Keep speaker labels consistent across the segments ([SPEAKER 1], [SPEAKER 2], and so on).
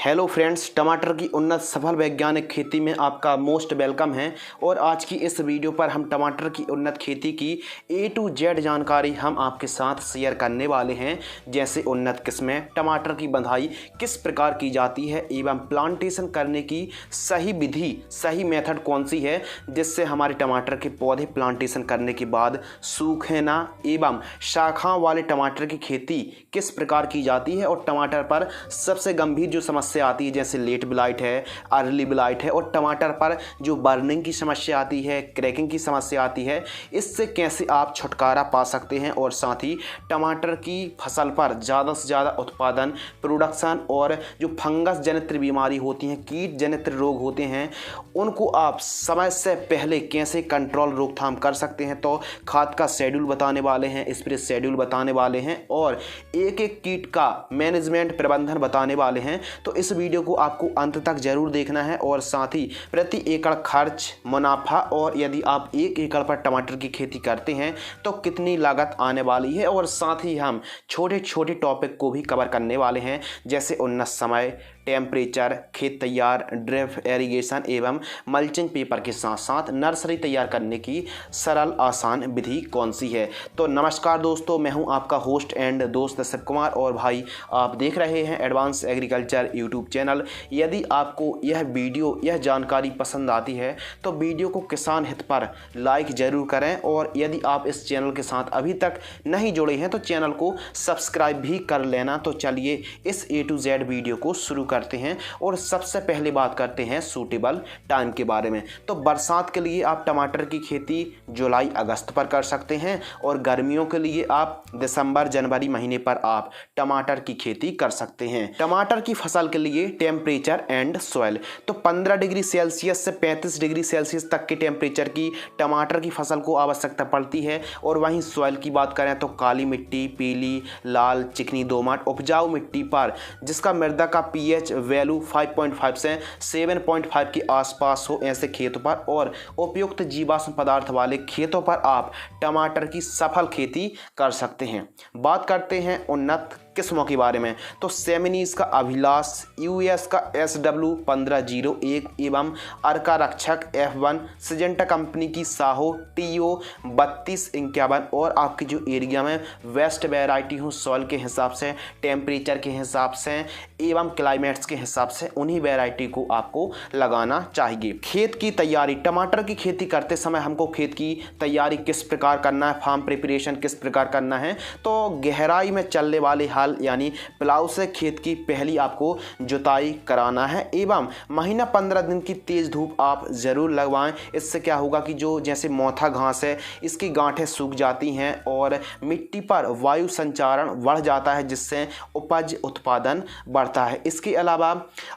[SPEAKER 1] Hello friends, टमाटर की उन्नत सफल वैज्ञानिक खेती में आपका मोस्ट वेलकम है। और आज की इस वीडियो पर हम टमाटर की उन्नत खेती की A to Z जानकारी हम आपके साथ शेयर करने वाले हैं। जैसे उन्नत किस्में, टमाटर की बंधाई किस प्रकार की जाती है एवं प्लांटेशन करने की सही विधि, सही मेथड कौन सी है जिससे हमारे टमाटर के पौधे प्लांटेशन करने के बाद सूखे ना, एवं शाखाओं वाले टमाटर की खेती किस प्रकार की जाती है और टमाटर पर सबसे गंभीर जो समस्या आती है जैसे लेट ब्लाइट है, अर्ली ब्लाइट है और टमाटर पर जो बर्निंग की समस्या आती है, क्रैकिंग की समस्या आती है, इससे कैसे आप छुटकारा पा सकते हैं और साथ ही टमाटर की फसल पर ज़्यादा से ज़्यादा उत्पादन, प्रोडक्शन और जो फंगस जनित बीमारी होती हैं, कीट जनित रोग होते हैं, उनको आप समय से पहले कैसे कंट्रोल रोकथाम कर सकते हैं। तो खाद का शेड्यूल बताने वाले हैं, स्प्रे शेड्यूल बताने वाले हैं और एक एक कीट का मैनेजमेंट प्रबंधन बताने वाले हैं। तो इस वीडियो को आपको अंत तक जरूर देखना है और साथ ही प्रति एकड़ खर्च, मुनाफा और यदि आप 1 एकड़ पर टमाटर की खेती करते हैं तो कितनी लागत आने वाली है, और साथ ही हम छोटे छोटे टॉपिक को भी कवर करने वाले हैं जैसे उन्नत समय, टेम्परेचर, खेत तैयार, ड्रिप इरिगेशन एवं मल्चिंग पेपर के साथ साथ नर्सरी तैयार करने की सरल आसान विधि कौन सी है। तो नमस्कार दोस्तों, मैं हूं आपका होस्ट एंड दोस्त दशरथ कुमार और भाई आप देख रहे हैं एडवांस एग्रीकल्चर यूट्यूब चैनल। यदि आपको यह वीडियो, यह जानकारी पसंद आती है तो वीडियो को किसान हित पर लाइक ज़रूर करें और यदि आप इस चैनल के साथ अभी तक नहीं जुड़े हैं तो चैनल को सब्सक्राइब भी कर लेना। तो चलिए इस A to Z वीडियो को शुरू करते हैं और सबसे पहले बात करते हैं सूटेबल टाइम के बारे में। तो बरसात के लिए आप टमाटर की खेती जुलाई अगस्त पर कर सकते हैं और गर्मियों के लिए आप दिसंबर जनवरी महीने पर आप टमाटर की खेती कर सकते हैं। टमाटर की फसल के लिए टेम्परेचर एंड सॉइल, तो 15 डिग्री सेल्सियस से 35 डिग्री सेल्सियस तक के टेम्परेचर की टमाटर की फसल को आवश्यकता पड़ती है। और वहीं सॉइल की बात करें तो काली मिट्टी, पीली, लाल, चिकनी, दोमट, उपजाऊ मिट्टी पर जिसका मृदा का pH वैल्यू 5.5 से 7.5 के आसपास हो, ऐसे खेतों पर और उपयुक्त जीवाश्म पदार्थ वाले खेतों पर आप टमाटर की सफल खेती कर सकते हैं। बात करते हैं उन्नत किस्मों के बारे में, तो सेमिनीज का अभिलाष, US का SW1501 एवं अर्का रक्षक F1, सिजेंटा कंपनी की साहो TO 3251 और आपकी जो एरिया में वेस्ट वैरायटी हो, सॉइल के हिसाब से, टेम्परेचर के हिसाब से एवं क्लाइमेट्स के हिसाब से उन्हीं वैरायटी को आपको लगाना चाहिए। खेत की तैयारी, टमाटर की खेती करते समय हमको खेत की तैयारी किस प्रकार करना है, फार्म प्रिपरेशन किस प्रकार करना है। तो गहराई में चलने वाले हाल यानी प्लाउ से खेत की पहली आपको जुताई कराना है एवं महीना 15 दिन की तेज धूप आप ज़रूर लगवाएं। इससे क्या होगा कि जो जैसे मोथा घास है इसकी गांठें सूख जाती हैं और मिट्टी पर वायु संचारण बढ़ जाता है जिससे उपज उत्पादन बढ़ता है। इसके अलावा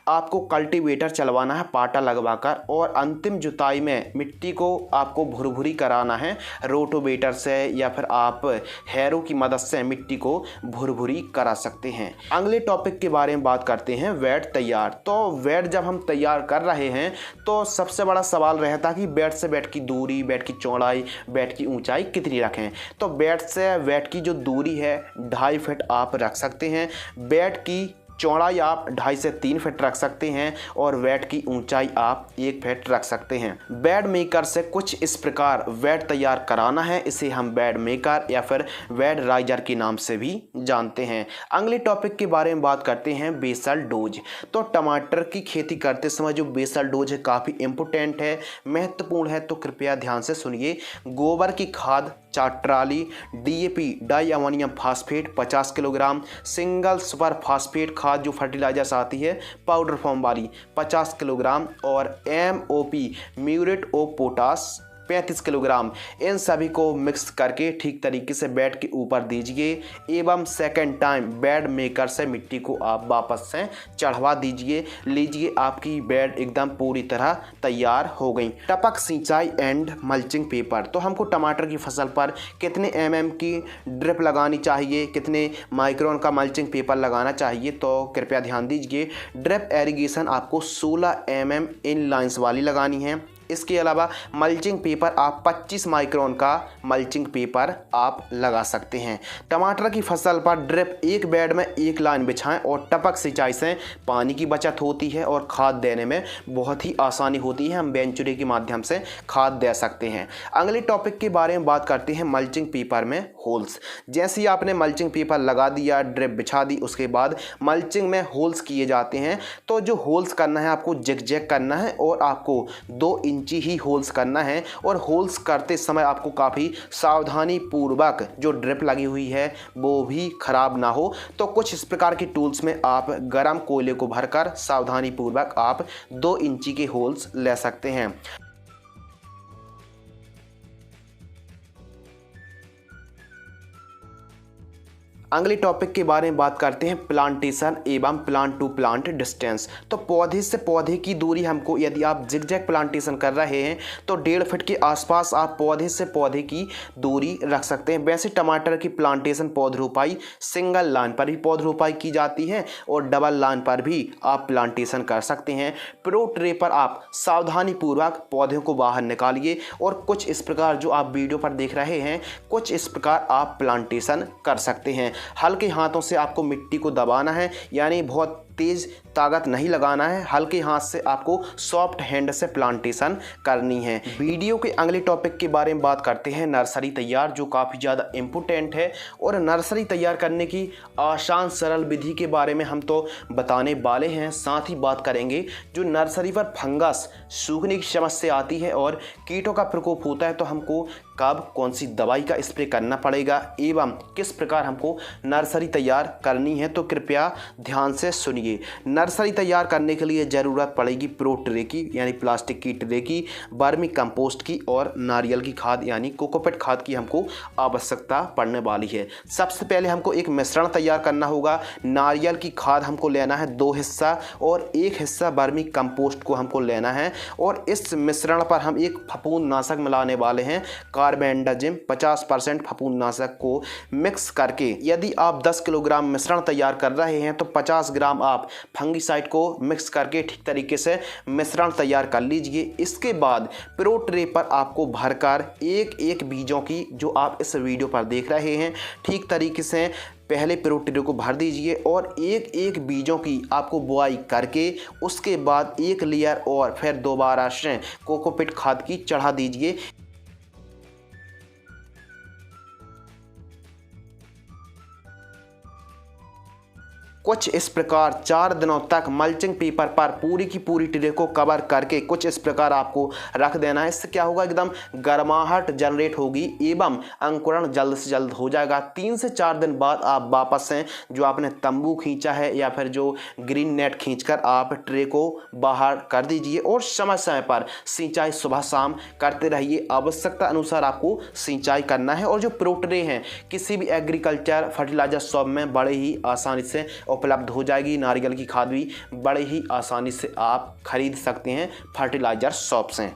[SPEAKER 1] आपको कल्टीवेटर चलवाना है पाटा लगवाकर और अंतिम जुताई में मिट्टी को आपको भुरभुरी कराना है रोटोवेटर से या फिर आप हैरो की मदद से मिट्टी को भुरभुरी करा सकते हैं। अगले टॉपिक के बारे में बात करते हैं बेड तैयार। तो बेड जब हम तैयार कर रहे हैं तो सबसे बड़ा सवाल रहता है कि बेड से बेड की दूरी, बेड की चौड़ाई, बेड की ऊंचाई कितनी रखें। तो बेड से बेड की जो दूरी है 2.5 फीट आप रख सकते हैं। बेड की चौड़ाई आप 2.5 से 3 फीट रख सकते हैं और बेड की ऊंचाई आप 1 फीट रख सकते हैं। बेड मेकर से कुछ इस प्रकार बेड तैयार कराना है, इसे हम बेड मेकर या फिर बेड राइजर के नाम से भी जानते हैं। अगले टॉपिक के बारे में बात करते हैं बेसल डोज। तो टमाटर की खेती करते समय जो बेसल डोज है काफ़ी इम्पोर्टेंट है, महत्वपूर्ण है, तो कृपया ध्यान से सुनिए। गोबर की खाद 4 trolley, DAP di ammonium phosphate 50 kilogram, single super phosphate खाद जो फर्टिलाइजर्स आती है पाउडर फॉर्म वाली 50 किलोग्राम और MOP muriate of potash 35 kilogram, इन सभी को मिक्स करके ठीक तरीके से बेड के ऊपर दीजिए एवं सेकंड टाइम बेड मेकर से मिट्टी को आप वापस से चढ़वा दीजिए। लीजिए आपकी बेड एकदम पूरी तरह तैयार हो गई। टपक सिंचाई एंड मल्चिंग पेपर, तो हमको टमाटर की फसल पर कितने mm की ड्रिप लगानी चाहिए, कितने माइक्रोन का मल्चिंग पेपर लगाना चाहिए। तो कृपया ध्यान दीजिए, ड्रिप एरीगेशन आपको 16 mm इन लाइन्स वाली लगानी है इसके अलावा मल्चिंग पेपर आप 25 माइक्रोन का मल्चिंग पेपर आप लगा सकते हैं। टमाटर की फसल पर ड्रिप एक बेड में एक लाइन बिछाएं और टपक सिंचाई से पानी की बचत होती है और खाद देने में बहुत ही आसानी होती है। हम वेंचुरी के माध्यम से खाद दे सकते हैं। अगले टॉपिक के बारे में बात करते हैं मल्चिंग पेपर में होल्स। जैसे ही आपने मल्चिंग पेपर लगा दिया, ड्रिप बिछा दी, उसके बाद मल्चिंग में होल्स किए जाते हैं। तो जो होल्स करना है आपको जिग-जैग करना है और आपको 2 इंची ही होल्स करना है और होल्स करते समय आपको काफ़ी सावधानी पूर्वक जो ड्रिप लगी हुई है वो भी खराब ना हो। तो कुछ इस प्रकार के टूल्स में आप गर्म कोयले को भरकर सावधानी पूर्वक आप 2 इंची के होल्स ले सकते हैं। अगले टॉपिक के बारे में बात करते हैं प्लांटेशन एवं प्लांट टू प्लांट डिस्टेंस। तो पौधे से पौधे की दूरी हमको, यदि आप जिगजैग प्लांटेशन कर रहे हैं तो 1.5 फीट के आसपास आप पौधे से पौधे की दूरी रख सकते हैं। वैसे टमाटर की प्लांटेशन पौधरोपाई सिंगल लाइन पर भी पौधरोपाई की जाती है और डबल लाइन पर भी आप प्लांटेशन कर सकते हैं। प्रो ट्रे पर आप सावधानी पूर्वक पौधों को बाहर निकालिए और कुछ इस प्रकार जो आप वीडियो पर देख रहे हैं, कुछ इस प्रकार आप प्लांटेशन कर सकते हैं। हल्के हाथों से आपको मिट्टी को दबाना है, यानी बहुत तेज ताकत नहीं लगाना है। हल्के हाथ से आपको सॉफ्ट हैंड से प्लांटेशन करनी है। वीडियो के अगले टॉपिक के बारे में बात करते हैं नर्सरी तैयार, जो काफ़ी ज़्यादा इम्पोर्टेंट है। और नर्सरी तैयार करने की आसान सरल विधि के बारे में हम तो बताने वाले हैं। साथ ही बात करेंगे जो नर्सरी पर फंगस सूखने की समस्या आती है और कीटों का प्रकोप होता है, तो हमको कब कौन सी दवाई का स्प्रे करना पड़ेगा एवं किस प्रकार हमको नर्सरी तैयार करनी है, तो कृपया ध्यान से सुनिए। नर्सरी तैयार करने के लिए ज़रूरत पड़ेगी प्रो ट्रे की, यानी प्लास्टिक की ट्रे की, वर्मी कंपोस्ट की और नारियल की खाद यानी कोकोपीट खाद की हमको आवश्यकता पड़ने वाली है। सबसे पहले हमको एक मिश्रण तैयार करना होगा। नारियल की खाद हमको लेना है 2 हिस्सा और 1 हिस्सा वर्मी कंपोस्ट को हमको लेना है और इस मिश्रण पर हम एक फफूंदनाशक मिलाने वाले हैं, कार्बेंडाजिम 50% फफूंदनाशक को मिक्स करके। यदि आप 10 किलोग्राम मिश्रण तैयार कर रहे हैं तो 50 ग्राम आप फंगीसाइड को मिक्स करके ठीक तरीके से मिश्रण तैयार कर लीजिए। इसके बाद प्रो ट्रे पर आपको भरकर एक एक बीजों की, जो आप इस वीडियो पर देख रहे हैं, ठीक तरीके से पहले प्रो ट्रे को भर दीजिए और एक एक बीजों की आपको बुआई करके उसके बाद एक लेयर और फिर दोबारा से कोकोपीट खाद की चढ़ा दीजिए। कुछ इस प्रकार 4 दिनों तक मल्चिंग पेपर पर पूरी की पूरी ट्रे को कवर करके कुछ इस प्रकार आपको रख देना है। इससे क्या होगा, एकदम गर्माहट जनरेट होगी एवं अंकुरण जल्द से जल्द हो जाएगा। 3 से 4 दिन बाद आप वापस से जो आपने तंबू खींचा है या फिर जो ग्रीन नेट खींचकर आप ट्रे को बाहर कर दीजिए और समय समय पर सिंचाई सुबह शाम करते रहिए। आवश्यकता अनुसार आपको सिंचाई करना है। और जो प्रो ट्रे हैं किसी भी एग्रीकल्चर फर्टिलाइजर शॉप में बड़े ही आसानी से उपलब्ध हो जाएगी। नारियल की खाद भी बड़े ही आसानी से आप खरीद सकते हैं फर्टिलाइजर शॉप से।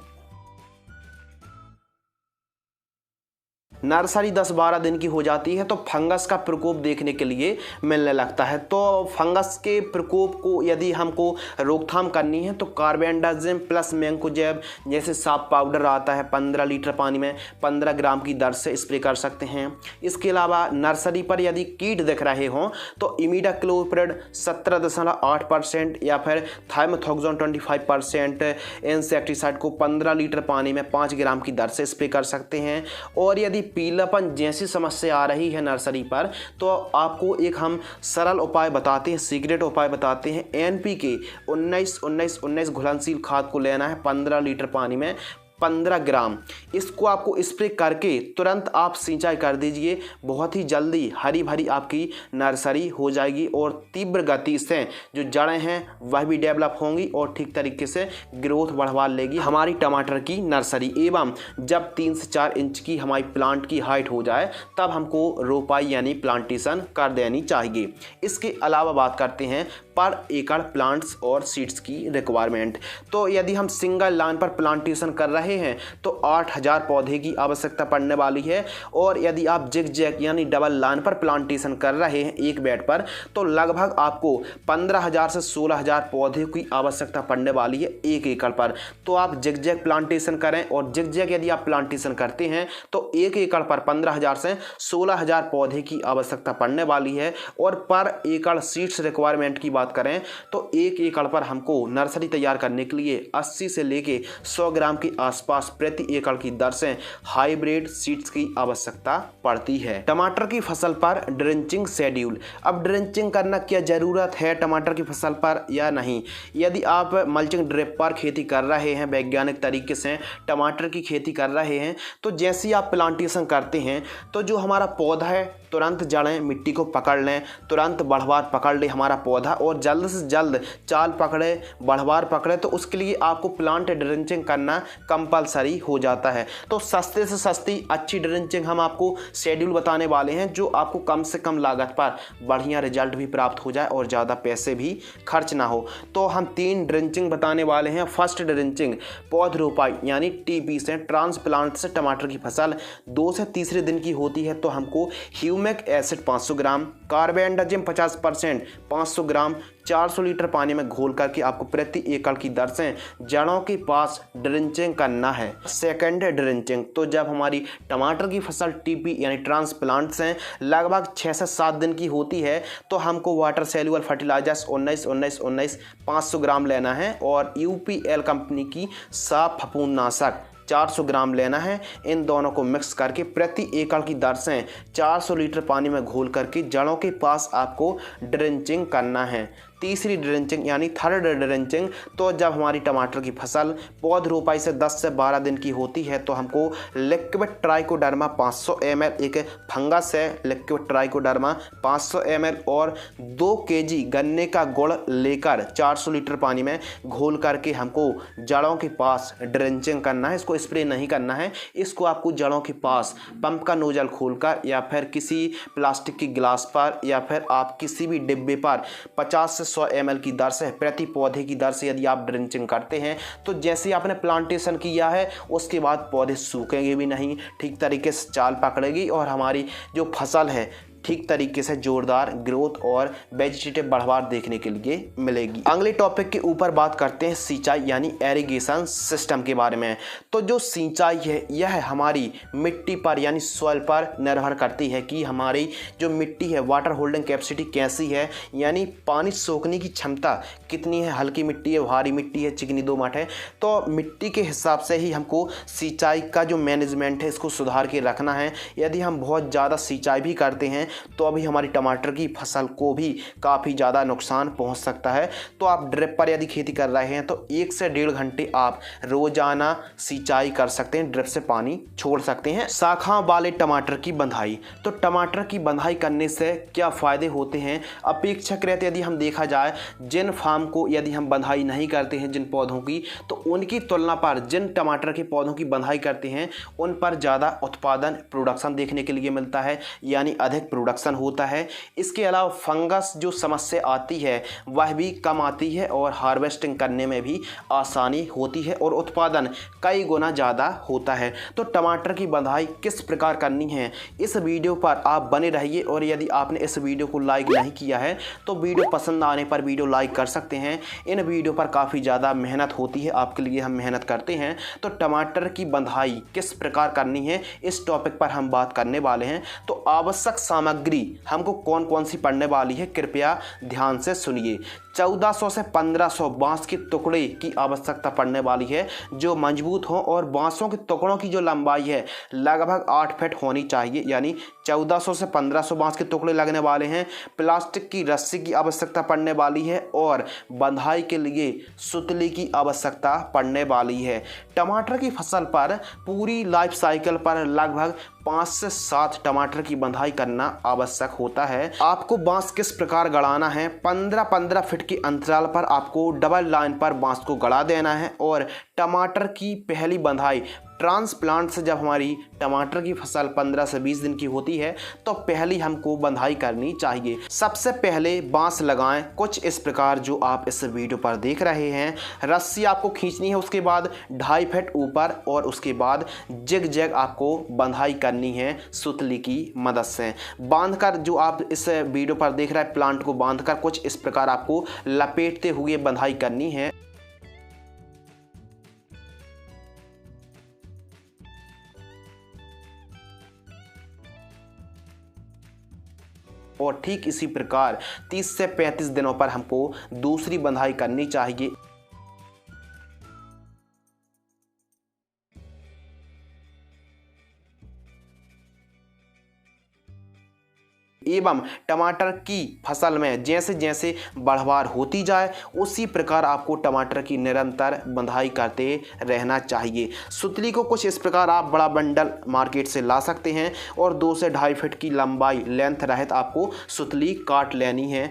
[SPEAKER 1] नर्सरी 10-12 दिन की हो जाती है तो फंगस का प्रकोप देखने के लिए मिलने लगता है। तो फंगस के प्रकोप को यदि हमको रोकथाम करनी है तो कार्बेंडाजिम प्लस मैंकोजेब जैसे साफ पाउडर आता है 15 लीटर पानी में 15 ग्राम की दर से स्प्रे कर सकते हैं। इसके अलावा नर्सरी पर यदि कीट दिख रहे हों तो इमिडाक्लोप्रिड 17.8% या फिर थाइमेथॉक्सोन 25% इंसेक्टिसाइड को 15 लीटर पानी में 5 ग्राम की दर से स्प्रे कर सकते हैं। और यदि पीलापन जैसी समस्या आ रही है नर्सरी पर तो आपको एक हम सरल उपाय बताते हैं, सीक्रेट उपाय बताते हैं। NPK 19-19-19 घुलनशील खाद को लेना है 15 लीटर पानी में 15 ग्राम। इसको आपको स्प्रे करके तुरंत आप सिंचाई कर दीजिए। बहुत ही जल्दी हरी भरी आपकी नर्सरी हो जाएगी और तीव्र गति से जो जड़ें हैं वह भी डेवलप होंगी और ठीक तरीके से ग्रोथ बढ़वा लेगी हमारी टमाटर की नर्सरी। एवं जब 3 से 4 इंच की हमारी प्लांट की हाइट हो जाए तब हमको रोपाई यानी प्लांटेशन कर देनी चाहिए। इसके अलावा बात करते हैं पर एकड़ प्लांट्स और सीड्स की रिक्वायरमेंट। तो यदि हम सिंगल लाइन पर प्लांटेशन कर रहे रहे हैं तो 8000 पौधे की आवश्यकता पड़ने वाली है। और यदि आप जिग-जैग यानी डबल लाइन पर प्लांटेशन कर रहे हैं एक बेड पर तो लगभग आपको 15000 से 16000 पौधे की आवश्यकता पड़ने वाली है 1 एकड़ पर। तो आप जिग-जैग प्लांटेशन करें, और जिग-जैग यदि आप प्लांटेशन करते हैं तो 1 एकड़ पर 15000 से 16000 पौधे की आवश्यकता पड़ने वाली है। और पर एकड़ सीड्स रिक्वायरमेंट की बात करें तो 1 एकड़ पर हमको नर्सरी तैयार करने के लिए 80 से लेके 100 ग्राम के आसपास प्रति एकड़ की दर से हाइब्रिड सीड्स की आवश्यकता पड़ती है। टमाटर की फसल पर ड्रेंचिंग शेड्यूल। अब ड्रेंचिंग करना क्या ज़रूरत है टमाटर की फसल पर या नहीं? यदि आप मल्चिंग ड्रिप पर खेती कर रहे हैं, वैज्ञानिक तरीके से टमाटर की खेती कर रहे हैं, तो जैसे ही आप प्लांटेशन करते हैं तो जो हमारा पौधा है तुरंत जड़ें मिट्टी को पकड़ लें, तुरंत बढ़वार पकड़ ले हमारा पौधा, और जल्द से जल्द चाल पकड़े, बढ़वार पकड़े, तो उसके लिए आपको प्लांट ड्रेंचिंग करना कंपलसरी हो जाता है। तो सस्ते से सस्ती अच्छी ड्रेंचिंग हम आपको शेड्यूल बताने वाले हैं जो आपको कम से कम लागत पर बढ़िया रिजल्ट भी प्राप्त हो जाए और ज़्यादा पैसे भी खर्च ना हो। तो हम 3 ड्रेंचिंग बताने वाले हैं। फर्स्ट ड्रेंचिंग पौध रोपाई यानी TP से, ट्रांसप्लांट से टमाटर की फसल 2 से तीसरे दिन की होती है तो हमको ह्यूमिक एसिड 500 ग्राम, कार्बेंडाजिम 50% 500 ग्राम 400 लीटर पानी में घोल करके आपको प्रति एकड़ की दर से जड़ों के पास ड्रेंचिंग करना है। सेकंड ड्रेंचिंग, तो जब हमारी टमाटर की फसल TP यानी ट्रांसप्लांट से लगभग 6 से 7 दिन की होती है तो हमको वाटर सेल्युबल फर्टिलाइजर्स 19-19-19 500 ग्राम लेना है, और UPL कंपनी की साफ फफूंदनाशक 400 ग्राम लेना है। इन दोनों को मिक्स करके प्रति एकड़ की दर से 400 लीटर पानी में घोल करके जड़ों के पास आपको ड्रेंचिंग करना है। तीसरी ड्रेंचिंग यानी थर्ड ड्रेंचिंग, तो जब हमारी टमाटर की फसल पौध रोपाई से 10 से 12 दिन की होती है तो हमको लिक्विड ट्राइकोडर्मा 500 ml, एक फंगस है लिक्विड ट्राइकोडर्मा 500 ml, और 2 kg गन्ने का गुड़ लेकर 400 लीटर पानी में घोल करके हमको जड़ों के पास ड्रेंचिंग करना है। इसको स्प्रे नहीं करना है, इसको आपको जड़ों के पास पंप का नोजल खोलकर या फिर किसी प्लास्टिक की गिलास पर या फिर आप किसी भी डिब्बे पर 50 से 100 ml की दर से प्रति पौधे की दर से यदि आप ड्रेंचिंग करते हैं तो जैसे ही आपने प्लांटेशन किया है उसके बाद पौधे सूखेंगे भी नहीं, ठीक तरीके से चाल पकड़ेगी और हमारी जो फसल है ठीक तरीके से जोरदार ग्रोथ और वेजिटेटिव बढ़वार देखने के लिए मिलेगी। अगले टॉपिक के ऊपर बात करते हैं सिंचाई यानी एरिगेशन सिस्टम के बारे में। तो जो सिंचाई है यह हमारी मिट्टी पर यानी सॉइल पर निर्भर करती है कि हमारी जो मिट्टी है वाटर होल्डिंग कैपेसिटी कैसी है, यानी पानी सोखने की क्षमता कितनी है, हल्की मिट्टी है, भारी मिट्टी है, चिकनी दोमट है। तो मिट्टी के हिसाब से ही हमको सिंचाई का जो मैनेजमेंट है इसको सुधार के रखना है। यदि हम बहुत ज़्यादा सिंचाई भी करते हैं तो अभी हमारी टमाटर की फसल को भी काफ़ी ज़्यादा नुकसान पहुंच सकता है। तो आप ड्रिप पर यदि खेती कर रहे हैं तो 1 से 1.5 घंटे आप रोजाना सिंचाई कर सकते हैं, ड्रिप से पानी छोड़ सकते हैं। शाखा वाले टमाटर की बंधाई, तो टमाटर की बंधाई करने से क्या फ़ायदे होते हैं अपेक्षाकृत यदि हम देखा जाए, जिन फार्म को यदि हम बंधाई नहीं करते हैं जिन पौधों की, तो उनकी तुलना पर जिन टमाटर के पौधों की बंधाई करते हैं उन पर ज़्यादा उत्पादन प्रोडक्शन देखने के लिए मिलता है, यानी अधिक प्रोडक्शन होता है। इसके अलावा फंगस जो समस्या आती है वह भी कम आती है और हार्वेस्टिंग करने में भी आसानी होती है और उत्पादन कई गुना ज़्यादा होता है। तो टमाटर की बंधाई किस प्रकार करनी है इस वीडियो पर आप बने रहिए, और यदि आपने इस वीडियो को लाइक नहीं किया है तो वीडियो पसंद आने पर वीडियो लाइक कर सकते हैं। इन वीडियो पर काफ़ी ज़्यादा मेहनत होती है, आपके लिए हम मेहनत करते हैं। तो टमाटर की बंधाई किस प्रकार करनी है इस टॉपिक पर हम बात करने वाले हैं। तो आवश्यक सामग्री हमको कौन कौन सी पड़ने वाली है कृपया ध्यान से सुनिए। 1400 से 1500 बांस के टुकड़े की आवश्यकता पड़ने वाली है जो मजबूत हो, और बांसों के टुकड़ों की जो लंबाई है लगभग 8 फीट होनी चाहिए, यानी 1400 से 1500 बांस के टुकड़े लगने वाले हैं। प्लास्टिक की रस्सी की आवश्यकता पड़ने वाली है और बंधाई के लिए सुतली की आवश्यकता पड़ने वाली है। टमाटर की फसल पर पूरी लाइफ साइकिल पर लगभग 5 से 7 टमाटर की बंधाई करना आवश्यक होता है। आपको बांस किस प्रकार गड़ाना है, 15-15 फीट के अंतराल पर आपको डबल लाइन पर बांस को गड़ा देना है, और टमाटर की पहली बंधाई ट्रांसप्लांट से जब हमारी टमाटर की फसल 15 से 20 दिन की होती है तो पहली हमको बंधाई करनी चाहिए। सबसे पहले बांस लगाएं कुछ इस प्रकार जो आप इस वीडियो पर देख रहे हैं। रस्सी आपको खींचनी है, उसके बाद 2.5 फीट ऊपर और उसके बाद जिग जैग आपको बंधाई करनी है सुतली की मदद से। बांधकर जो आप इस वीडियो पर देख रहे हैं प्लांट को बांधकर कुछ इस प्रकार आपको लपेटते हुए बंधाई करनी है। और ठीक इसी प्रकार 30 से 35 दिनों पर हमको दूसरी बंधाई करनी चाहिए। एवं टमाटर की फसल में जैसे जैसे बढ़वार होती जाए उसी प्रकार आपको टमाटर की निरंतर बंधाई करते रहना चाहिए। सुतली को कुछ इस प्रकार आप बड़ा बंडल मार्केट से ला सकते हैं और 2 से 2.5 फीट की लंबाई लेंथ रहित आपको सुतली काट लेनी है।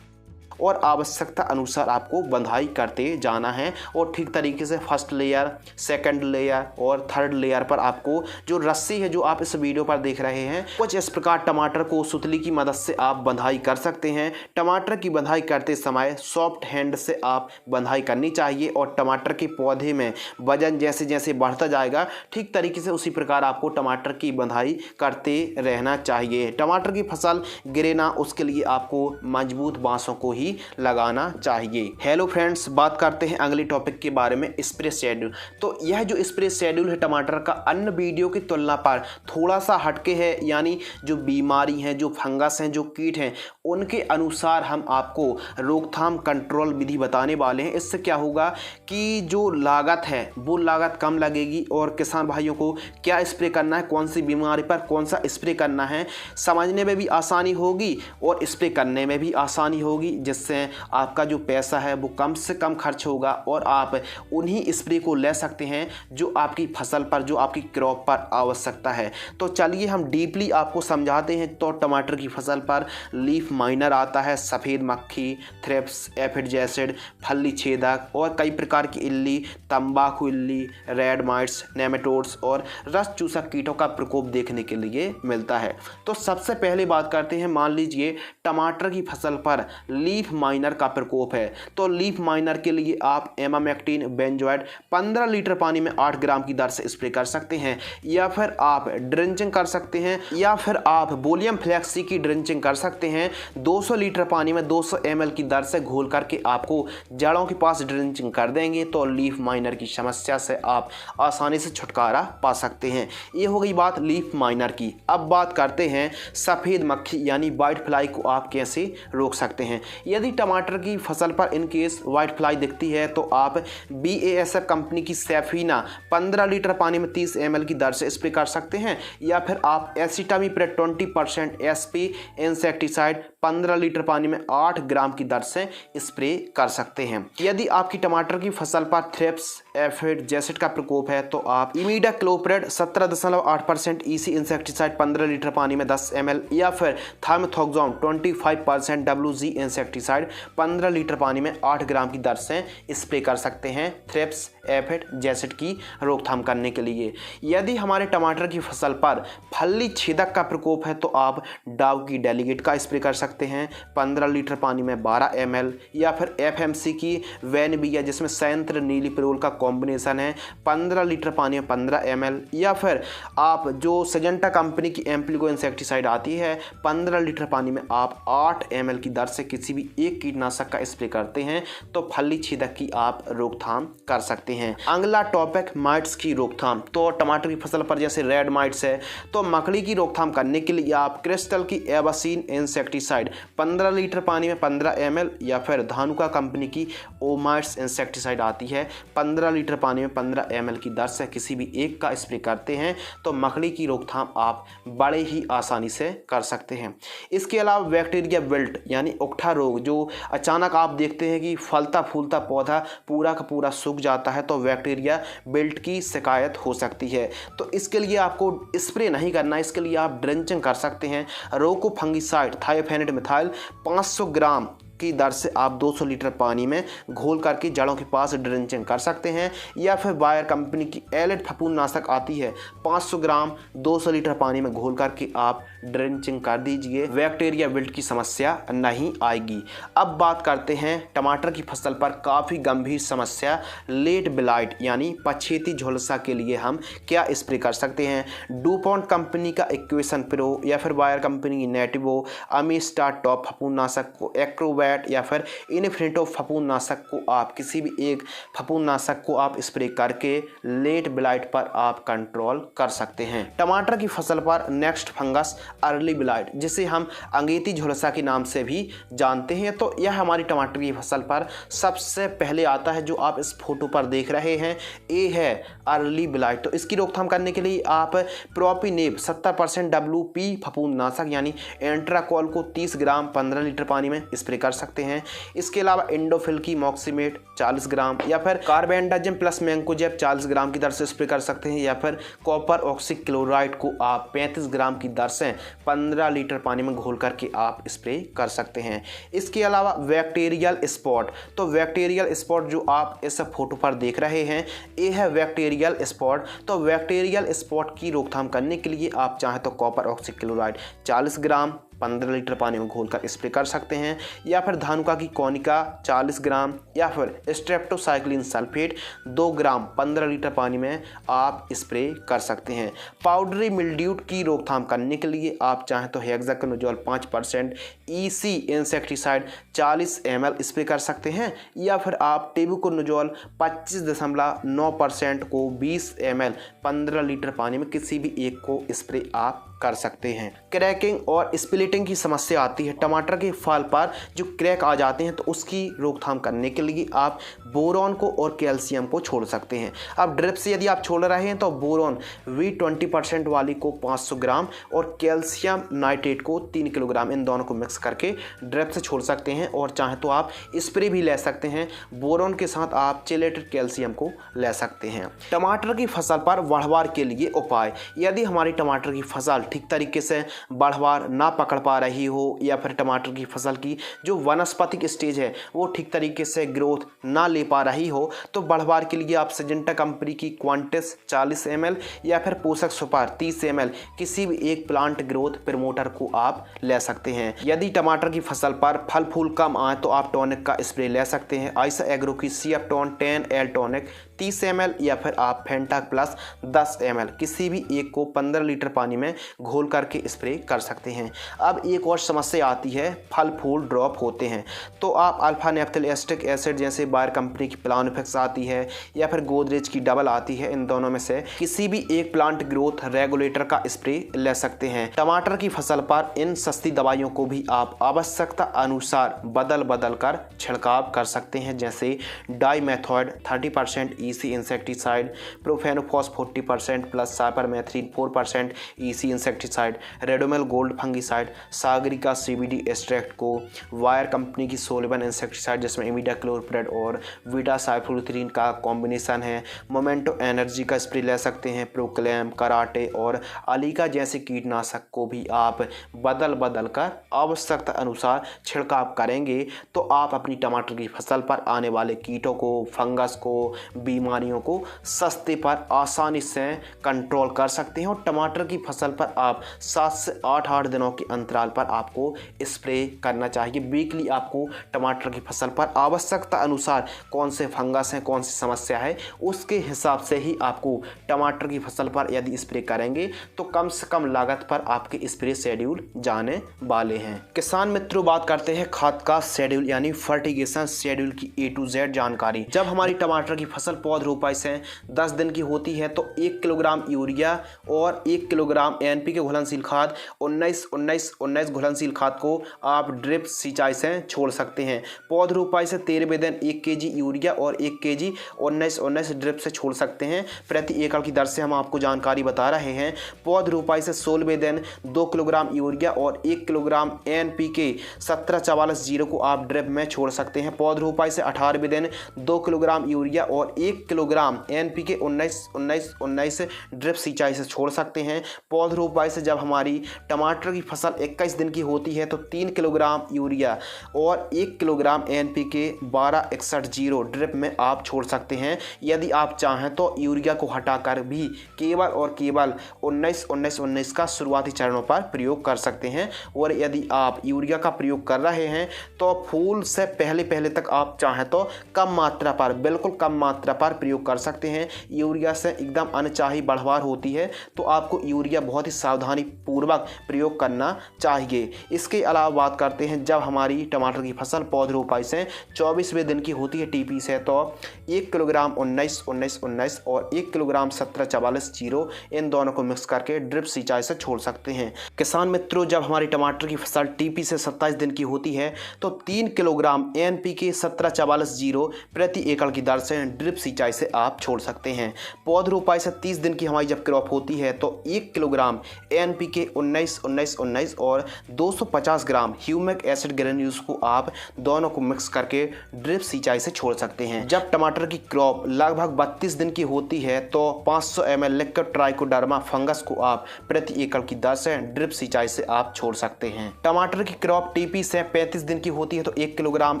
[SPEAKER 1] और आवश्यकता अनुसार आपको बंधाई करते जाना है और ठीक तरीके से फर्स्ट लेयर, सेकंड लेयर और थर्ड लेयर पर आपको जो रस्सी है जो आप इस वीडियो पर देख रहे हैं कुछ इस प्रकार टमाटर को सुतली की मदद से आप बंधाई कर सकते हैं। टमाटर की बंधाई करते समय सॉफ्ट हैंड से आप बंधाई करनी चाहिए और टमाटर के पौधे में वजन जैसे जैसे बढ़ता जाएगा ठीक तरीके से उसी प्रकार आपको टमाटर की बंधाई करते रहना चाहिए। टमाटर की फसल गिरे ना उसके लिए आपको मजबूत बांसों को ही लगाना चाहिए। हेलो फ्रेंड्स, बात करते हैं अगले टॉपिक के बारे में, स्प्रे शेड्यूल। तो यह जो स्प्रे शेड्यूल है टमाटर का अन्य वीडियो की तुलना पर थोड़ा सा हटके है, यानी जो बीमारी है, जो फंगस हैं, जो कीट हैं उनके अनुसार हम आपको रोकथाम कंट्रोल विधि बताने वाले हैं। इससे क्या होगा कि जो लागत है वो लागत कम लगेगी और किसान भाइयों को क्या स्प्रे करना है, कौन सी बीमारी पर कौन सा स्प्रे करना है समझने में भी आसानी होगी और स्प्रे करने में भी आसानी होगी, जिससे आपका जो पैसा है वो कम से कम खर्च होगा और आप उन्हीं स्प्रे को ले सकते हैं जो आपकी फसल पर, जो आपकी क्रॉप पर आवश्यकता है। तो चलिए हम डीपली आपको समझाते हैं। तो टमाटर की फसल पर लीफ माइनर आता है, सफ़ेद मक्खी, थ्रिप्स, एफिड जैसिड, फली छेदक और कई प्रकार की इल्ली, तंबाकू इल्ली, रेड माइट्स, नेमेटोड्स और रस चूसक कीटों का प्रकोप देखने के लिए मिलता है। तो सबसे पहले बात करते हैं, मान लीजिए टमाटर की फसल पर लीफ माइनर का प्रकोप है। तो लीफ माइनर के लिए आप एमामेक्टिन बेंजोएट 15 लीटर पानी में 8 ग्राम की दर से स्प्रे कर सकते हैं, या फिर आप ड्रिंचिंग कर सकते हैं, या फिर आप वोलियम फ्लेक्सी की ड्रिंचिंग कर सकते हैं। 200 लीटर पानी में 200 ml की दर से घोल करके आपको जड़ों के पास ड्रिंचिंग कर देंगे तो लीफ माइनर की समस्या से आप आसानी से छुटकारा पा सकते हैं। ये हो गई बात लीफ माइनर की। अब बात करते हैं सफ़ेद मक्खी यानी वाइट फ्लाई को आप कैसे रोक सकते हैं। यदि टमाटर की फसल पर इन केस वाइट फ्लाई दिखती है तो आप BASF कंपनी की सैफीना 15 लीटर पानी में 30 ml की दर से स्प्रे कर सकते हैं, या फिर आप एसिटामिप्रेड 20% SP इंसेक्टिसाइड 15 लीटर पानी में 8 ग्राम की दर से स्प्रे कर सकते हैं। यदि आपकी टमाटर की फसल पर थ्रिप्स, एफिड जैसिड का प्रकोप है तो आप इमीडाक्लोप्रिड 17.8% EC इंसेक्टिसाइड 15 लीटर पानी में 10 ml, या फिर थाइमेथोक्सोम 25% WG इंसेक्टिसाइड 15 लीटर पानी में 8 ग्राम की दर से स्प्रे कर सकते हैं थ्रिप्स, एफिड जैसिड की रोकथाम करने के लिए। यदि हमारे टमाटर की फसल पर फली छेदक का प्रकोप है तो आप डाव की डेलीगेट का स्प्रे कर सकते हैं 15 लीटर पानी में 12 ml, या फिर FMC की वैनबिया जिसमें संयंत्र नीलीप्रोल का कॉम्बिनेशन है 15 लीटर पानी में 15 ml, या फिर आप जो सजेंटा कंपनी की एम्प्लिको इंसेक्टिसाइड आती है 15 लीटर पानी में आप 8 ml की दर से किसी भी एक कीटनाशक का स्प्रे करते हैं तो फली छेदक की आप रोकथाम कर सकते हैं। अगला टॉपिक माइट्स की रोकथाम। तो टमाटर की फसल पर जैसे रेड माइट्स है तो मकड़ी की रोकथाम करने के लिए आप क्रिस्टल की एबासीन इंसेक्टिसाइड 15 लीटर पानी में 15 ml, या फिर धानुका कंपनी की ओमाइट्स इंसेक्टिसाइड आती है 15 लीटर पानी में 15 ml की दर से किसी भी एक का स्प्रे करते हैं तो मकड़ी की रोकथाम आप बड़े ही आसानी से कर सकते हैं। इसके अलावा बैक्टीरिया विल्ट यानी उकठा रोग, जो अचानक आप देखते हैं कि फलता फूलता पौधा पूरा का पूरा सूख जाता है तो बैक्टीरिया विल्ट की शिकायत हो सकती है। तो इसके लिए आपको स्प्रे नहीं करना, इसके लिए आप ड्रेंचिंग कर सकते हैं। रोको फंगिसाइड थायोफेनेट मिथाइल 500 ग्राम की दर से आप 200 लीटर पानी में घोल करके जड़ों के पास ड्रिंचिंग कर सकते हैं। या फिर बायर कंपनी की एलिट फफूंदनाशक आती है, 500 ग्राम 200 लीटर पानी में घोल करके आप ड्रिंचिंग कर दीजिए, बैक्टीरिया विल्ट की समस्या नहीं आएगी। अब बात करते हैं टमाटर की फसल पर काफ़ी गंभीर समस्या लेट ब्लाइट यानी पछेती झुलसा के लिए हम क्या स्प्रे कर सकते हैं। डूपॉन्ट कंपनी का इक्वेशन प्रो या फिर बायर कंपनी की नेटिवो, अमीस्टार टॉप फफूंदनाशक को, एक्रोबैट या फिर इन्फिनिटो फफूंदनाशक को आप किसी भी एक फफूंदनाशक को आप स्प्रे करके लेट ब्लाइट पर आप कंट्रोल कर सकते हैं। टमाटर की फसल पर नेक्स्ट फंगस अर्ली ब्लाइट, जिसे हम अंगेती झुलसा के नाम से भी जानते हैं, तो यह हमारी टमाटर की फसल पर सबसे पहले आता है जो आप इस फोटो पर देख रहे हैं। ये है अर्ली ब्लाइट। तो इसकी रोकथाम करने के लिए आप प्रोपिनेब 70% WP फफूंदनाशक यानी एंट्राकॉल को 30 ग्राम 15 लीटर पानी में स्प्रे कर सकते हैं। इसके अलावा इंडोफिल की मॉक्सीमेट 40 ग्राम या फिर कार्बेंडाजिम प्लस मैंकोजेब 40 ग्राम की दर से स्प्रे कर सकते हैं। या फिर कॉपर ऑक्सीक्लोराइड को आप 35 ग्राम की दर से 15 लीटर पानी में घोल करके आप स्प्रे कर सकते हैं। इसके अलावा बैक्टीरियल स्पॉट, तो बैक्टीरियल स्पॉट जो आप इस फोटो पर देख रहे हैं ये है बैक्टीरियल स्पॉट। तो बैक्टीरियल स्पॉट की रोकथाम करने के लिए आप चाहें तो कॉपर ऑक्सीक्लोराइड 40 ग्राम 15 लीटर पानी में घोलकर स्प्रे कर सकते हैं। या फिर धानुका की कोनिका 40 ग्राम या फिर स्ट्रेप्टोसाइक्लिन सल्फेट 2 ग्राम 15 लीटर पानी में आप स्प्रे कर सकते हैं। पाउडरी मिल्ड्यू की रोकथाम करने के लिए आप चाहें तो hexaconazole 5% EC insecticide 40 ml spray कर सकते हैं। या फिर आप टेबुकोनाजोल 25.9% को 20 ml 15 लीटर पानी में किसी भी एक को स्प्रे आप कर सकते हैं। क्रैकिंग और स्प्लिटिंग की समस्या आती है टमाटर के फल पर, जो क्रैक आ जाते हैं, तो उसकी रोकथाम करने के लिए आप बोरॉन को और कैल्शियम को छोड़ सकते हैं। अब ड्रिप से यदि आप छोड़ रहे हैं तो बोरॉन V20% वाली को 500 ग्राम और कैल्शियम नाइट्रेट को 3 किलोग्राम, इन दोनों को मिक्स करके ड्रिप से छोड़ सकते हैं। और चाहे तो आप स्प्रे भी ले सकते हैं, बोरॉन के साथ आप चेलेटेड कैल्शियम को ले सकते हैं। टमाटर की फसल पर बढ़वार के लिए उपाय, यदि हमारी टमाटर की फसल ठीक तरीके से बढ़वार ना पकड़ पा रही हो या फिर टमाटर की फसल की जो वनस्पतिक स्टेज है वो ठीक तरीके से ग्रोथ ना ले पा रही हो, तो बढ़वार के लिए आप सिजेंटा कंपनी की क्वांटिस 40 ml या फिर पोषक सुपर 30 ml किसी भी एक प्लांट ग्रोथ प्रमोटर को आप ले सकते हैं। यदि टमाटर की फसल पर फल फूल कम आए तो आप टॉनिक का स्प्रे ले सकते हैं। आइसा एग्रो की CF-टॉन 10L टॉनिक 30 ml या फिर आप फेंटाक प्लस 10 ml किसी भी एक को 15 लीटर पानी में घोल करके स्प्रे कर सकते हैं। अब एक और समस्या आती है, फल फूल ड्रॉप होते हैं, तो आप अल्फा नेफ्थल एस्टिक एसिड जैसे बायर कंपनी की प्लानोफिक्स आती है या फिर गोदरेज की डबल आती है, इन दोनों में से किसी भी एक प्लांट ग्रोथ रेगुलेटर का स्प्रे ले सकते हैं। टमाटर की फसल पर इन सस्ती दवाइयों को भी आप आवश्यकता अनुसार बदल बदल कर छिड़काव कर सकते हैं, जैसे dimethoate 30% EC insecticide, profenofos 40% plus cypermethrin 4% EC insecticide, Ridomil gold fungicide, Sagarika CBD extract को, वायर कंपनी की सोलिबन इंसेक्टिसाइड जिसमें इमिडाक्लोरप्रिड और विडासाइक्लोथ्रीन का कॉम्बिनेशन है, मोमेंटो एनर्जी का स्प्रे ले सकते हैं, प्रोक्लेम, कराटे और अलीका जैसे कीटनाशक को भी आप बदल बदल कर आवश्यकता अनुसार छिड़काव करेंगे तो आप अपनी टमाटर की फसल पर आने वाले कीटों को, फंगस को, बीमारियों को सस्ते पर आसानी से कंट्रोल कर सकते हैं। और टमाटर की फसल पर आप 7 से 8 दिनों के अंतराल पर आपको स्प्रे करना चाहिए। वीकली आपको टमाटर की फसल पर आवश्यकता अनुसार कौन से फंगस हैं, कौन सी समस्या है, उसके हिसाब से ही आपको टमाटर की फसल पर यदि स्प्रे करेंगे तो कम से कम लागत पर आपके स्प्रे शेड्यूल जाने वाले हैं। किसान मित्रों, बात करते हैं खाद का शेड्यूल यानी फर्टिगेशन शेड्यूल की A to Z जानकारी। जब हमारी टमाटर की फसल पौध रोपाई से 10 दिन की होती है तो 1 किलोग्राम यूरिया और 1 किलोग्राम NPK घुलनशील खाद 19-19-19 घुलनशील खाद को आप ड्रिप सिंचाई से छोड़ सकते हैं। पौध रोपाई से 13वें दिन 1 kg यूरिया और 1 kg 19-19 ड्रिप से छोड़ सकते हैं। प्रति एकड़ की दर से हम आपको जानकारी बता रहे हैं। पौध रोपाई से 16वें दिन 2 किलोग्राम यूरिया और 1 किलोग्राम NPK 1744-0 को आप ड्रिप में छोड़ सकते हैं। पौध रोपाई से 18वें दिन 2 किलोग्राम यूरिया और 1 1 किलोग्राम NPK 19-19-19 ड्रिप सिंचाई से छोड़ सकते हैं। पौध रोपाई से जब हमारी टमाटर की फसल 21 दिन की होती है तो 3 किलोग्राम यूरिया और 1 किलोग्राम NPK 12-61-0 ड्रिप में आप छोड़ सकते हैं। यदि आप चाहें तो यूरिया को हटाकर भी केवल और केवल 19-19-19 का शुरुआती चरणों पर प्रयोग कर सकते हैं। और यदि आप यूरिया का प्रयोग कर रहे हैं तो फूल से पहले तक आप चाहें तो कम मात्रा पर, बिल्कुल कम मात्रा पर प्रयोग कर सकते हैं। यूरिया से एकदम अनचाही बढ़वार होती है तो आपको यूरिया बहुत ही सावधानी पूर्वक प्रयोग करना चाहिए। इसके अलावा बात करते हैं जब हमारी टमाटर की फसल पौध रोपाई से 24वें दिन की होती है TP से, तो 1 किलोग्राम 19-19-19 और 1 किलोग्राम 17-44-0 इन दोनों को मिक्स करके ड्रिप सिंचाई से छोड़ सकते हैं। किसान मित्रों, जब हमारी टमाटर की फसल TP से 27 दिन की होती है तो 3 किलोग्राम NPK 17-44-0 प्रति एकड़ की दर से ड्रिप सिंचाई से आप छोड़ सकते हैं। पौध रोपाई से 30 दिन की हमारी जब क्रॉप होती है तो 1 किलोग्राम NPK 19-19-19 और 250 ग्राम ह्यूमिक एसिड ग्रेन्यूल्स को आप दोनों को मिक्स करके ड्रिप सिंचाई से छोड़ सकते हैं। जब टमाटर की क्रॉप लगभग 32 दिन की होती है तो 500 ml लिक्विड ट्राइकोडर्मा फंगस को आप प्रति एकड़ की दर से ड्रिप सिंचाई से आप छोड़ सकते हैं। टमाटर की क्रॉप TP से 35 दिन की होती है तो 1 किलोग्राम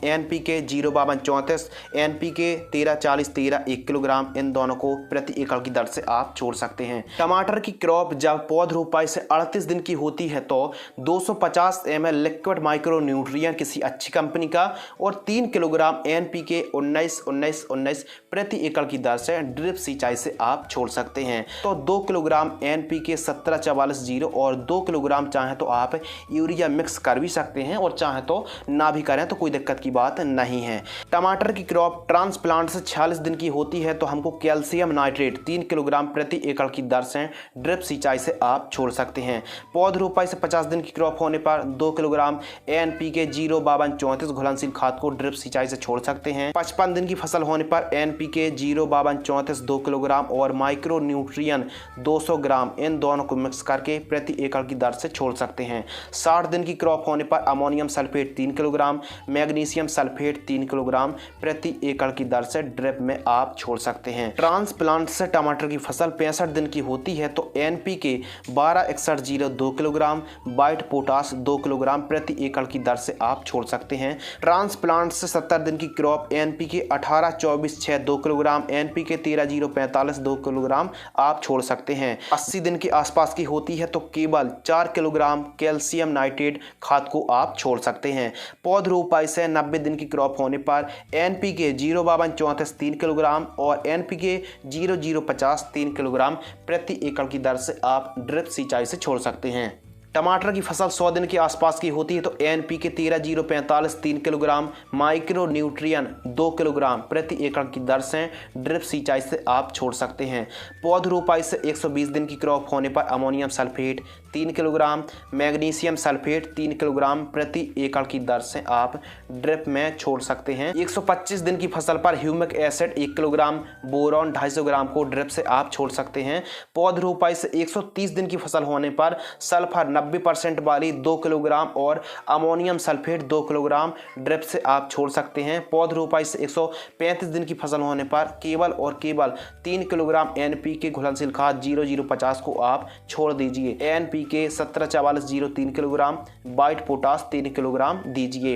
[SPEAKER 1] NPK 052-34 NPK 13-40-13 1 किलोग्राम इन दोनों को प्रति एकड़ की दर से आप छोड़ सकते हैं। टमाटर की क्रॉप जब पौध रोपाई से 38 दिन की होती है तो 250 ml लिक्विड माइक्रो न्यूट्रिएंट किसी अच्छी कंपनी का और 3 किलोग्राम NPK 19-19-19 प्रति एकड़ की दर से ड्रिप सिंचाई से आप छोड़ सकते हैं। तो 2 किलोग्राम NPK 17-44-0 और 2 किलोग्राम चाहे तो आप यूरिया मिक्स कर भी सकते हैं और चाहे तो ना भी करें तो कोई दिक्कत की बात नहीं है। टमाटर की क्रॉप ट्रांसप्लांट से 46 दिन की होती है तो हमको कैल्शियम नाइट्रेट 3 किलोग्राम प्रति एकड़ की दर से ड्रिप सिंचाई से आप छोड़ सकते हैं। पौध रोपाई से 50 दिन की क्रॉप होने पर 2 किलोग्राम NPK 052-34 घुलनशील खाद को ड्रिप सिंचाई से छोड़ सकते हैं। 55 दिन की फसल होने पर NPK 052-34 2 किलोग्राम और माइक्रो न्यूट्रिएंट 200 ग्राम इन दोनों को मिक्स करके प्रति एकड़ की दर से छोड़ सकते हैं। 60 दिन की क्रॉप होने पर ammonium sulphate 3 kilogram, magnesium sulphate 3 kilogram प्रति एकड़ की दर से ड्रिप में आप छोड़ सकते हैं। ट्रांसप्लांट से टमाटर की फसल 65 दिन की होती है तो NPK 12-61-0 2 kilogram, white potash 2 kilogram प्रति एकड़ की दर से आप छोड़ सकते हैं। ट्रांसप्लांट से 70 दिन की crop NPK 18-24-6 2 kilogram, NPK 13-0-45 2 kilogram आप छोड़ सकते हैं। 80 दिन के आसपास की होती है तो केवल 4 किलोग्राम कैल्शियम नाइट्रेट खाद को आप छोड़ सकते हैं। पौध रोपाई से 90 दिन की क्रॉप होने पर NPK 052-34 3 किलोग्राम और NPK 0050 3 किलोग्राम प्रति एकड़ की दर से आप ड्रिप सिंचाई से छोड़ सकते हैं। टमाटर की फसल 100 दिन के आसपास की होती है तो NPK 13-0-45 3 kilogram, micro nutrient 2 kilogram प्रति एकड़ की दर से ड्रिप सिंचाई से आप छोड़ सकते हैं। पौध रोपाई से 120 दिन की क्रॉप होने पर ammonium sulphate 3 kilogram, magnesium sulphate 3 kilogram प्रति एकड़ की दर से आप ड्रिप में छोड़ सकते हैं। 125 दिन की फसल पर ह्यूमिक एसिड 1 किलोग्राम, बोरॉन 250 ग्राम को ड्रिप से आप छोड़ सकते हैं। पौध रोपाई से 130 दिन की फसल होने पर सल्फर 90% वाली 2 किलोग्राम और अमोनियम सल्फेट 2 किलोग्राम ड्रिप से आप छोड़ सकते हैं। पौध रोपाई से 135 दिन की फसल होने पर केवल और केवल 3 किलोग्राम NPK घुलनशील खाद 0050 को आप छोड़ दीजिए। NPK 17-44-0 3 kilogram, white potash 3 kilogram दीजिए।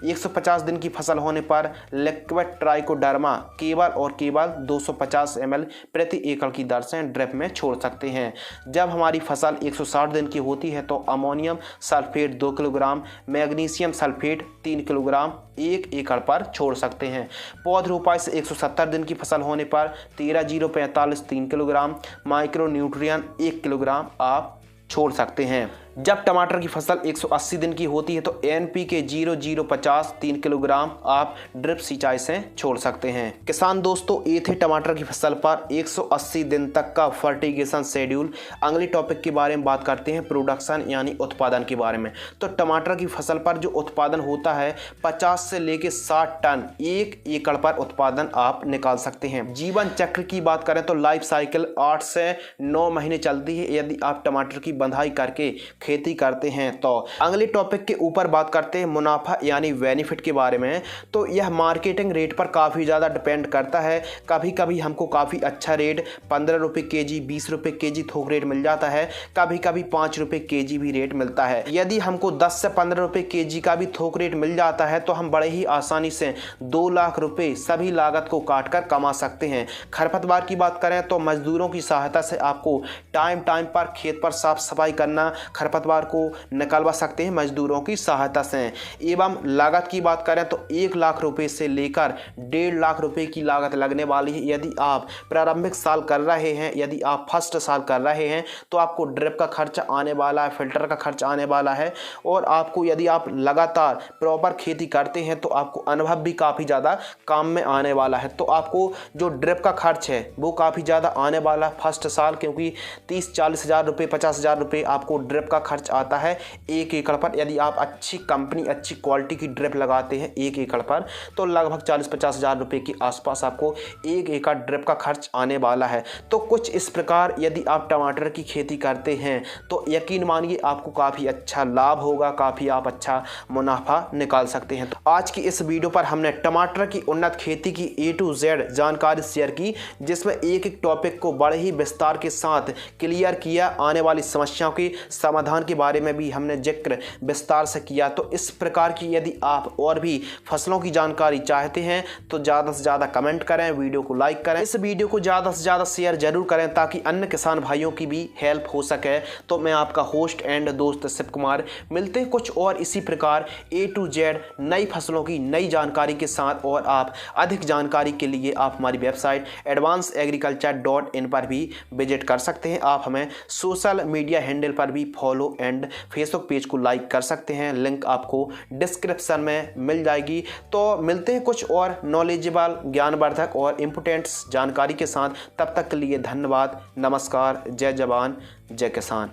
[SPEAKER 1] 150 दिन की फसल होने पर लिक्विड ट्राइकोडर्मा केवल और केवल 250 ml प्रति एकड़ की दर से ड्रिप में छोड़ सकते हैं। जब हमारी फसल 160 दिन की होती है तो ammonium sulphate 2 kilogram, magnesium sulphate 3 kilogram 1 एकड़ पर छोड़ सकते हैं। पौध रोपाई से 170 दिन की फसल होने पर 13-0-45 3 किलोग्राम, माइक्रो न्यूट्रिएंट 1 किलोग्राम आप छोड़ सकते हैं। जब टमाटर की फसल 180 दिन की होती है तो NPK 0050 3 किलोग्राम आप ड्रिप सिंचाई से छोड़ सकते हैं। किसान दोस्तों, ये थे टमाटर की फसल पर 180 दिन तक का फर्टिगेशन शेड्यूल। अगले टॉपिक के बारे में बात करते हैं, प्रोडक्शन यानी उत्पादन के बारे में। तो टमाटर की फसल पर जो उत्पादन होता है 50 से लेके 60 टन 1 एकड़ पर उत्पादन आप निकाल सकते हैं। जीवन चक्र की बात करें तो लाइफ साइकिल 8 से 9 महीने चलती है। यदि आप टमाटर की बंधाई करके खेती करते हैं। तो अगले टॉपिक के ऊपर बात करते हैं मुनाफा यानी बेनिफिट के बारे में। तो यह मार्केटिंग रेट पर काफ़ी ज़्यादा डिपेंड करता है। कभी कभी हमको काफ़ी अच्छा रेट 15 रुपये केजी, 20 रुपये केजी थोक रेट मिल जाता है, कभी कभी 5 रुपये केजी भी रेट मिलता है। यदि हमको 10 से 15 रुपये केजी का भी थोक रेट मिल जाता है तो हम बड़े ही आसानी से 2 लाख रुपए सभी लागत को काट कर कमा सकते हैं। खरपतवार की बात करें तो मजदूरों की सहायता से आपको टाइम टाइम पर खेत पर साफ सफाई करना, खरपतवार को निकलवा सकते हैं मजदूरों की सहायता से। एवं लागत की बात करें तो 1 लाख रुपए से लेकर 1.5 लाख रुपए की लागत लगने वाली है। यदि आप प्रारंभिक साल कर रहे हैं, यदि आप फर्स्ट साल कर रहे हैं तो आपको ड्रिप का खर्च आने वाला है, फिल्टर का खर्च आने वाला है, और आपको यदि आप लगातार प्रॉपर खेती करते हैं तो आपको अनुभव भी काफ़ी ज़्यादा काम में आने वाला है। तो आपको जो ड्रिप का खर्च है वो काफ़ी ज़्यादा आने वाला है फर्स्ट साल, क्योंकि 30-40 हज़ार रुपये, 50 हज़ार रुपये आपको ड्रिप का खर्च आता है 1 एकड़ पर। यदि आप अच्छी कंपनी, अच्छी क्वालिटी की ड्रिप लगाते हैं 1 एकड़ पर तो लगभग 40-50 हज़ार रुपये के आसपास आपको 1 एकड़ ड्रिप का खर्च आने वाला है। तो कुछ इस प्रकार यदि आप टमाटर की खेती करते हैं तो यकीन मानिए आपको काफ़ी अच्छा लाभ होगा, काफ़ी आप अच्छा मुनाफा निकाल सकते हैं। तो आज की इस वीडियो पर हमने टमाटर की उन्नत खेती की A to Z जानकारी शेयर की, जिसमें एक एक टॉपिक को बड़े ही विस्तार के साथ क्लियर किया। आने वाली समस्याओं के समाधान के बारे में भी हमने जिक्र विस्तार से किया। तो इस प्रकार की यदि आप और भी फसलों की जानकारी चाहते हैं तो ज़्यादा से ज़्यादा कमेंट करें, वीडियो को लाइक करें, इस वीडियो को ज़्यादा से ज़्यादा शेयर जरूर करें ताकि अन्य किसान भाइयों की भी हेल्प हो सके। तो मैं आपका होस्ट एंड दोस्त शिव कुमार, मिलते हैं कुछ और इसी प्रकार A to Z नई फसलों की नई जानकारी के साथ। और आप अधिक जानकारी के लिए आप हमारी वेबसाइट advancedagriculture.in पर भी विजिट कर सकते हैं। आप हमें सोशल मीडिया हैंडल पर भी फॉलो एंड फेसबुक पेज को लाइक कर सकते हैं, लिंक आपको डिस्क्रिप्शन में मिल जाएगी। तो मिलते हैं कुछ और नॉलेजेबल, ज्ञानवर्धक और इम्पोर्टेंट जानकारी के साथ। तब तक के लिए धन्यवाद, नमस्कार, जय जवान जय किसान।